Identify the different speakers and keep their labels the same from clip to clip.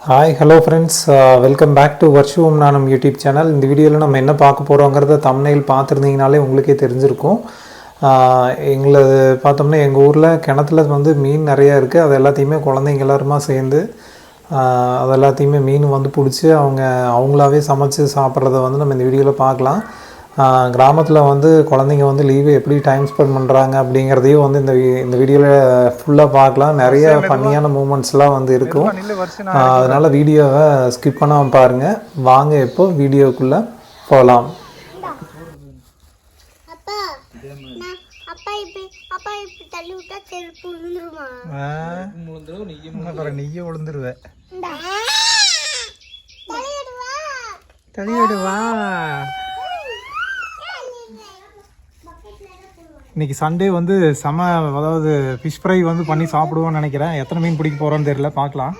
Speaker 1: Hi hello friends, welcome back to வர்ஷுவம் நானும் YouTube channel. இந்த வீடியோவில் நம்ம என்ன பார்க்க போகிறோங்கிறத தம்ப்நெயில் பார்த்துருந்தீங்கனாலே உங்களுக்கே தெரிஞ்சிருக்கும். எங்களது பார்த்தோம்னா எங்கள் ஊரில் கிணத்துல வந்து மீன் நிறையா இருக்குது. அது எல்லாத்தையுமே குழந்தைங்க எல்லாருமா சேர்ந்து அது எல்லாத்தையுமே மீன் வந்து பிடிச்சி அவங்களாவே சமைச்சு சாப்பிட்றத வந்து நம்ம இந்த வீடியோவில் பார்க்கலாம். கிராமத்தில் வந்து குழந்தைங்க வந்து லீவு எப்படி டைம் ஸ்பெண்ட் பண்ணுறாங்க அப்படிங்கிறதையும் வந்து இந்த வீடியோவில் ஃபுல்லாக பார்க்கலாம். நிறைய ஃபன்னியான மூமெண்ட்ஸ்லாம் வந்து இருக்கும். அதனால் வீடியோவை ஸ்கிப் பண்ணாமல் பாருங்கள். வாங்க இப்போ வீடியோக்குள்ளே போகலாம். நெய்ய விழுந்துருவேன். தலையிடுவா. இன்றைக்கி சண்டே வந்து அதாவது ஃபிஷ் ஃப்ரை வந்து பண்ணி சாப்பிடுவோன்னு நினைக்கிறேன். எத்தனை மீன் பிடிக்க போகிறோன்னு தெரியல, பார்க்கலாம்.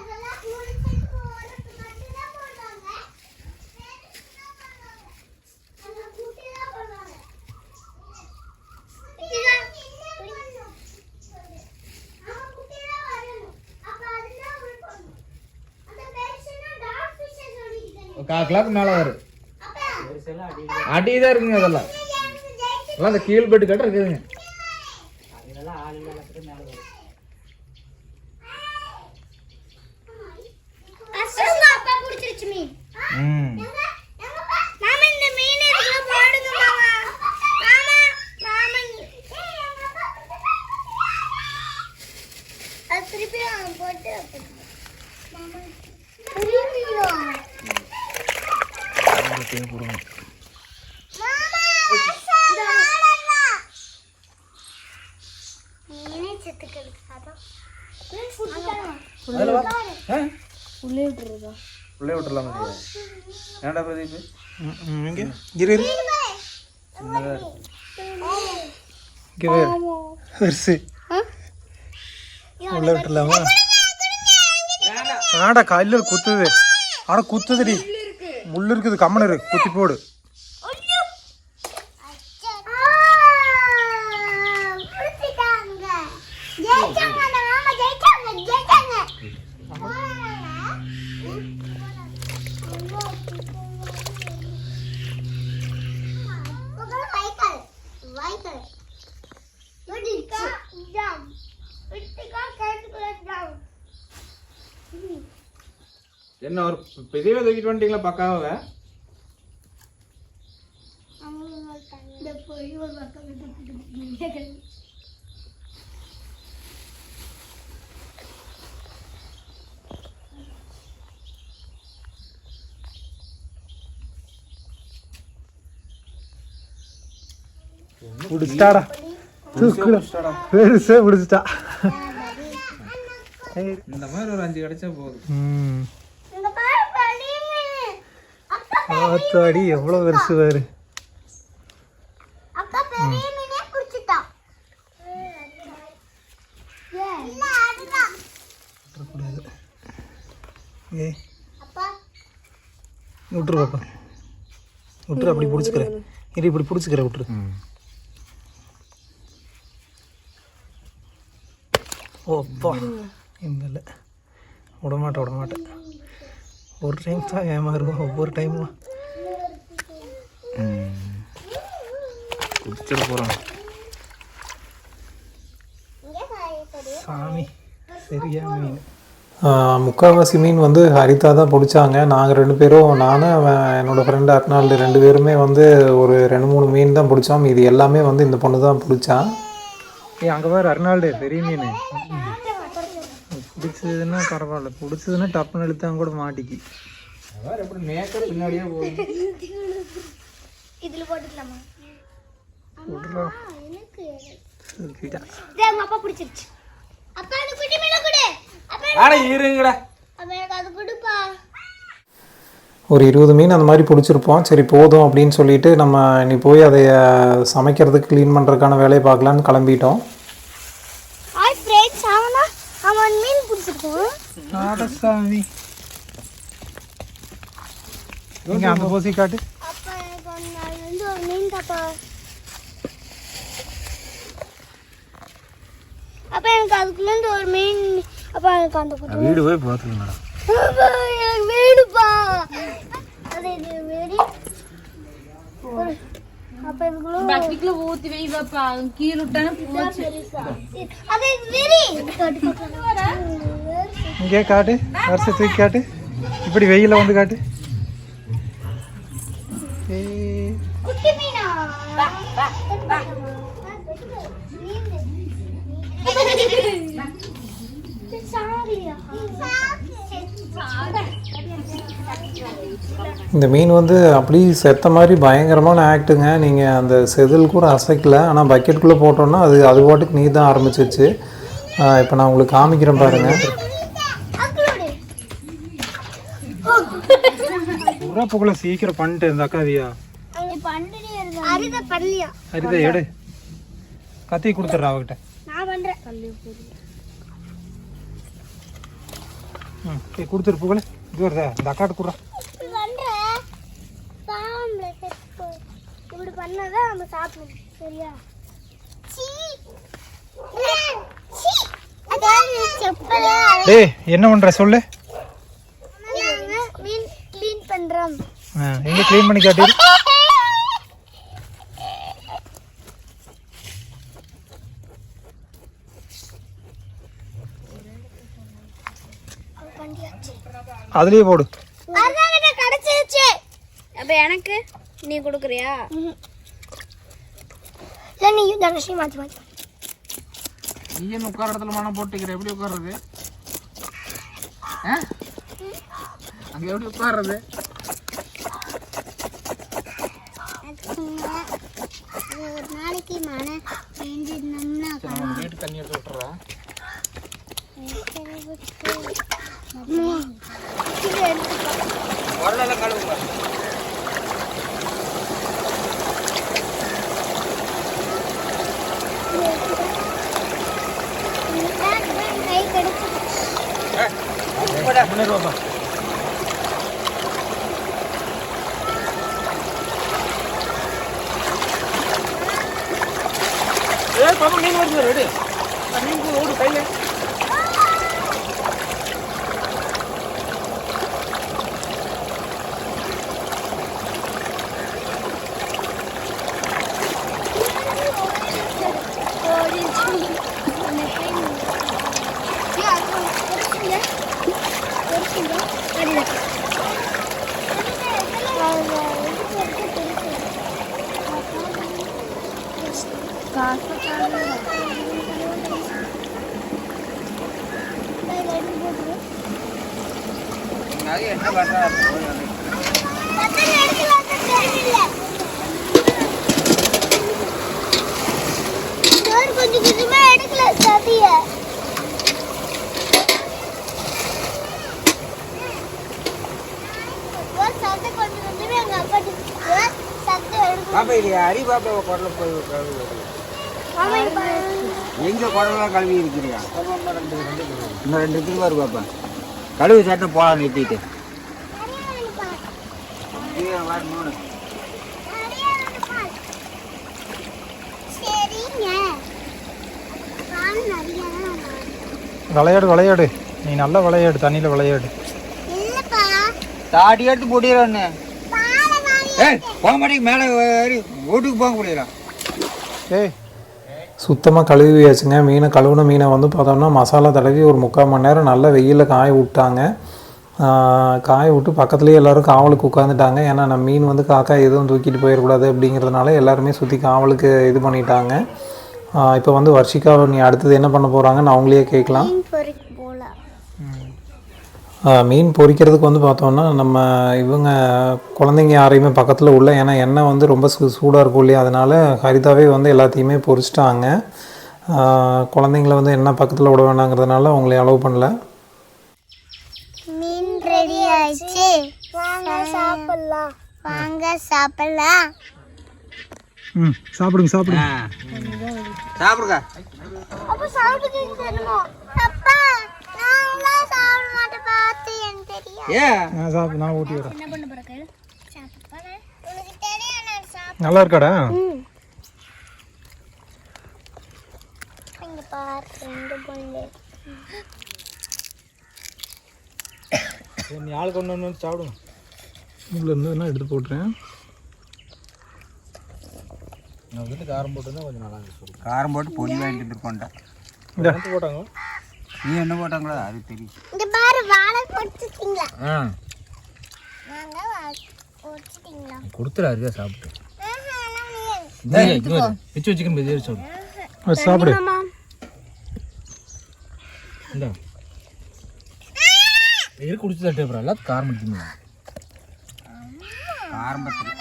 Speaker 2: கால் மேலே வரும் அடிதான் இருக்குங்க. அதெல்லாம் அந்த கீழ் பெட்டு கட்ட இருக்குதுங்க. உள்ளே விட்டுறலாம். ஏன்டா பிரதீப் இங்கே இரு
Speaker 1: உள்ளே விட்டுலாமா? ஆடா கல்லு குத்துது. ஆனா குத்துதுடி, முள்ளு இருக்குது. கம்மன் இரு, குத்தி போடு.
Speaker 2: என்ன ஒரு பெரியவே தூக்கிட்டு வந்துட்டீங்களா பக்காவை?
Speaker 1: பிடிச்சிட்டாடா, பெருசே பிடிச்சிட்டா.
Speaker 2: இந்த மாதிரி ஒரு 5 கிடைச்சா போதும்.
Speaker 1: அடி எவ்வளோ பெருசு வேறு. விட்டுரு பாப்பா, விட்டுரு. அப்படி பிடிச்சிக்கிறேன், இது இப்படி பிடிச்சிக்கிறேன். விட்டுரு. ஓப்பா, இல்லை விடமாட்டேன். ஒரு டைம் தான் ஏமாறுவோம், ஒவ்வொரு டைமும்
Speaker 2: குடிச்சிட போகிறோம்.
Speaker 1: சாமி சரியா மீன். முக்கால்வாசி மீன் வந்து ஹரிதா தான் பிடிச்சாங்க. நாங்கள் 2 பேரும், நானும் என்னோடய ஃப்ரெண்டு அர்னால்டு 2 பேருமே வந்து ஒரு 2-3 மீன் தான் பிடிச்சோம். இது எல்லாமே வந்து இந்த பொண்ணு தான் பிடிச்சான். அங்கே வேறு அர்னால்டு பெரிய மீன் பிடிச்சதுன்னா பரவாயில்ல, பிடிச்சதுன்னா டப்புன்னு இழுத்தாங்க கூட மாட்டிக்கு.
Speaker 2: எப்படி மேக்கப் பின்னாடியே போகுது.
Speaker 3: இதுல போட்டுக்கலாமா?
Speaker 1: விட்றா.
Speaker 3: அப்பா பிடிச்சிருச்சு. அப்பா அந்த குட்டி மீனை கொடு.
Speaker 2: அட இருங்கடா.
Speaker 3: அப்பா எனக்கு அது கொடுப்பா.
Speaker 1: ஒரு 20 மீன் அந்த மாதிரி பிடிச்சிருப்போம். சரி போதும் அப்படின்னு சொல்லிட்டு நம்ம இனி போய் அதை சமைக்கிறதுக்கு க்ளீன் பண்ணுறதுக்கான வேலையை பார்க்கலான்னு கிளம்பிட்டோம்.
Speaker 3: ஹாய் ஃப்ரெண்ட்ஸ், அவன் மீன் பிடிச்சிருக்கோம்.
Speaker 1: ஆடசாமி இங்க அந்த போசி காட்டு.
Speaker 3: அப்பா எனக்கு ஒரு மீன் தாப்பா. அப்போ எனக்கு அதுக்குள்ளேருந்து ஒரு மீன். அப்போ எனக்கு அந்த
Speaker 1: வீடு போய் பார்த்துக்கலாம்.
Speaker 3: எனக்கு வேணுப்பா. அது வெரி அப்ப இதுக்குள்ள
Speaker 4: பக்கெட்ல ஊத்தி வை பாப்பா கீழ விட்டானே போச்சு
Speaker 3: அது வெரி
Speaker 1: இங்கே காட்டு, வருஷம் தூக்கி காட்டு, இப்படி வெயில வந்து காட்டு.
Speaker 3: குட்டி மீனா
Speaker 1: இந்த மீன் வந்து அப்படி செத்த மாதிரி பயங்கரமான ஆக்டுங்க. நீங்கள் அந்த செதில் கூட அசைக்கல, ஆனால் பக்கெட்டுக்குள்ளே போட்டோன்னா அது பாட்டுக்கு நீ தான் ஆரம்பிச்சிச்சு. இப்போ நான் உங்களுக்கு காமிக்கிறேன் பாருங்கள். உரப்புக்குள்ள சீக்கிரம் பண்ணிட்டு இந்த அக்காவியா அரிதா எடு, கத்தி கொடுத்துட்றா அவகிட்ட. கொடுத்துரு புகழ். இது வருதா இந்த அக்காட்டு கொடுறா.
Speaker 3: இப்படி பண்ணாதான் நம்ம சாப்பிடணும். சரியா?
Speaker 1: டேய் என்ன பண்ற சொல்லு.
Speaker 3: மீன் க்ளீன் பண்றோம்.
Speaker 1: எங்க க்ளீன் பண்ணி காட்டு. அதுலயே போடு.
Speaker 3: கிடைச்சிருச்சு.
Speaker 4: அப்ப எனக்கு நீ கொடுக்குறியா?
Speaker 3: இல்ல நீ தனசி மாத்தி மாத்தி.
Speaker 2: நீ என்ன உட்கார இடத்துல மனம் போட்டுக்கிற? எப்படி உட்கார்றது? அங்க எப்படி உட்கார்றது?
Speaker 3: ஒரு நாளைக்கு மன செஞ்சிருந்தோம்னா
Speaker 2: வீட்டு தண்ணி எடுத்து விட்டுறா. வரலாம் கழுவுங்க.
Speaker 3: கை கடிச்சு
Speaker 2: முன்னேறுவாப்பா. பாப்பா மீன் வருது ரெடி. மீன் ஓடு கையில. என்ன பண்றாரு?
Speaker 3: கொஞ்சம் கொஞ்சமா எடுக்கல சதிய. சத்தை கொஞ்சம் கொஞ்சமே எங்க அப்பா சத்தை எடுக்க.
Speaker 2: பாப்பா இல்லையா அரி பாப்பா குடல போய் எங்க குடலாம் கழுவி இருக்கிறியா? இன்னும் 2 கிலோ வரும் பாப்பா. கழுவி சட்டை போலாம் நிறுத்திட்டு.
Speaker 1: விளையாடு, நீ நல்லா விளையாடு, தண்ணியில் விளையாடு.
Speaker 2: தாடி எடுத்து போட்டிடுறேன்னு. போக மாட்டேங்க மேலே ஏறி வீட்டுக்கு போக முடியல.
Speaker 1: சுத்தமாக கழுவியாச்சுங்க. கழுவுன மீனை வந்து பார்த்தோம்னா மசாலா தடவி ஒரு 3/4 மணி நேரம் நல்லா வெயிலில் காய விட்டாங்க. காய விட்டு பக்கத்துலேயே எல்லோரும் காவலுக்கு உட்காந்துட்டாங்க. ஏன்னா நம்ம மீன் வந்து காக்கா எதுவும் தூக்கிட்டு போயிடக்கூடாது அப்படிங்கிறதுனால எல்லாருமே சுற்றி காவலுக்கு இது பண்ணிட்டாங்க. இப்போ வந்து வர்ஷிகா நீ அடுத்தது என்ன பண்ண போகிறாங்கன்னு அவங்களே கேட்கலாம். மீன் பொரிக்கிறதுக்கு வந்து பார்த்தோன்னா நம்ம இவங்க குழந்தைங்க யாரையுமே பக்கத்தில் உள்ள, ஏன்னா எண்ணெய் வந்து ரொம்ப சூடாக இருக்கும் இல்லையா, அதனால் ஹரிதாவே வந்து எல்லாத்தையுமே பொரிச்சிட்டாங்க. குழந்தைங்கள வந்து என்ன பக்கத்தில் விட வேணாங்கிறதுனால அவங்களே அலோவ் பண்ணல.
Speaker 3: மீன் ரெடி ஆயிடுச்சு, வாங்க சாப்பிடலாம்.
Speaker 1: சாப்பிடுங்க
Speaker 2: சாப்பிடுங்க.
Speaker 3: அப்ப சாப்பிட்டு தரணும். அப்பா நான் சாப்பிட மாட்டேன் பாத்து எனக்கு தெரியும்.
Speaker 1: நான் ஊட்டி வரேன்.
Speaker 3: என்ன பண்ண போற கையில சாப்பிட உனக்கு தெரியும் நான் சாப்பிட.
Speaker 1: நல்லா இருக்காடா?
Speaker 3: இங்க பாரு 2 புல்லு.
Speaker 2: நீ ஆளுக்கு ஒன்று ஒன்று சாப்பிடுங்க.
Speaker 1: இதில் இருந்ததுன்னா எடுத்து போட்டுறேன்.
Speaker 2: நான் வந்து காரம் போட்டு தான் கொஞ்சம் நல்லா இருந்துச்சு. காரம் போட்டு பொடி வாங்கிட்டு இருக்கோண்டா.
Speaker 1: இந்த
Speaker 2: போட்டாங்க. நீ என்ன போட்டாங்களா அது தெரியும்.
Speaker 3: இங்க பாரு வாழை போட்டுட்டீங்களா? நாங்க போட்டுட்டீங்களா?
Speaker 2: கொடுத்துரு அரியா சாப்பிட்டு. வச்சு வச்சுக்கணும் பெரிய சொல்லு.
Speaker 1: சாப்பிடு.
Speaker 2: இந்த இது குடிச்சு தட்டே அப்புறம் எல்லாத்துக்கும் காரம் பிடிக்குமா? காரம் பற்றி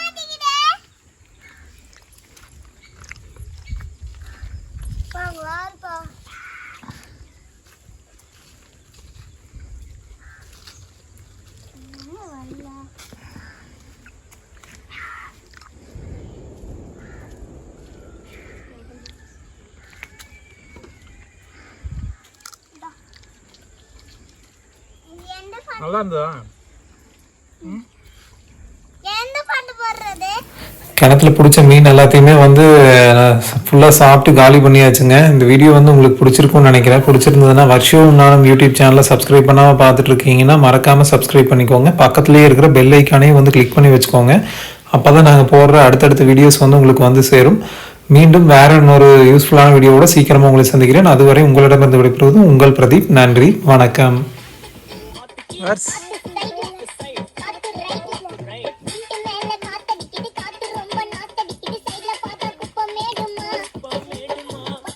Speaker 2: நல்லா இருந்தா
Speaker 3: எந்த பாட்டு போடுறது?
Speaker 1: கிணத்துல பிடிச்ச மீன் எல்லாத்தையுமே வந்து ஃபுல்லாக சாப்பிட்டு காலி பண்ணியாச்சுங்க. இந்த வீடியோ வந்து உங்களுக்கு பிடிச்சிருக்கும்னு நினைக்கிறேன். பிடிச்சிருந்ததுன்னா வர்ஷம் நானும் யூடியூப் சேனலை சப்ஸ்கிரைப் பண்ணாமல் பார்த்துட்டு இருக்கீங்கன்னா மறக்காமல் சப்ஸ்கிரைப் பண்ணிக்கோங்க. பக்கத்துலேயே இருக்கிற பெல் ஐக்கானையும் வந்து கிளிக் பண்ணி வச்சுக்கோங்க. அப்போ தான் நாங்கள் போடுற அடுத்தடுத்த வீடியோஸ் வந்து உங்களுக்கு வந்து சேரும். மீண்டும் வேற இன்னொரு யூஸ்ஃபுல்லான வீடியோவோட சீக்கிரமாக உங்களை சந்திக்கிறேன். அதுவரை உங்களிடமிருந்து விடைபெறுவது உங்கள் பிரதீப். நன்றி, வணக்கம்.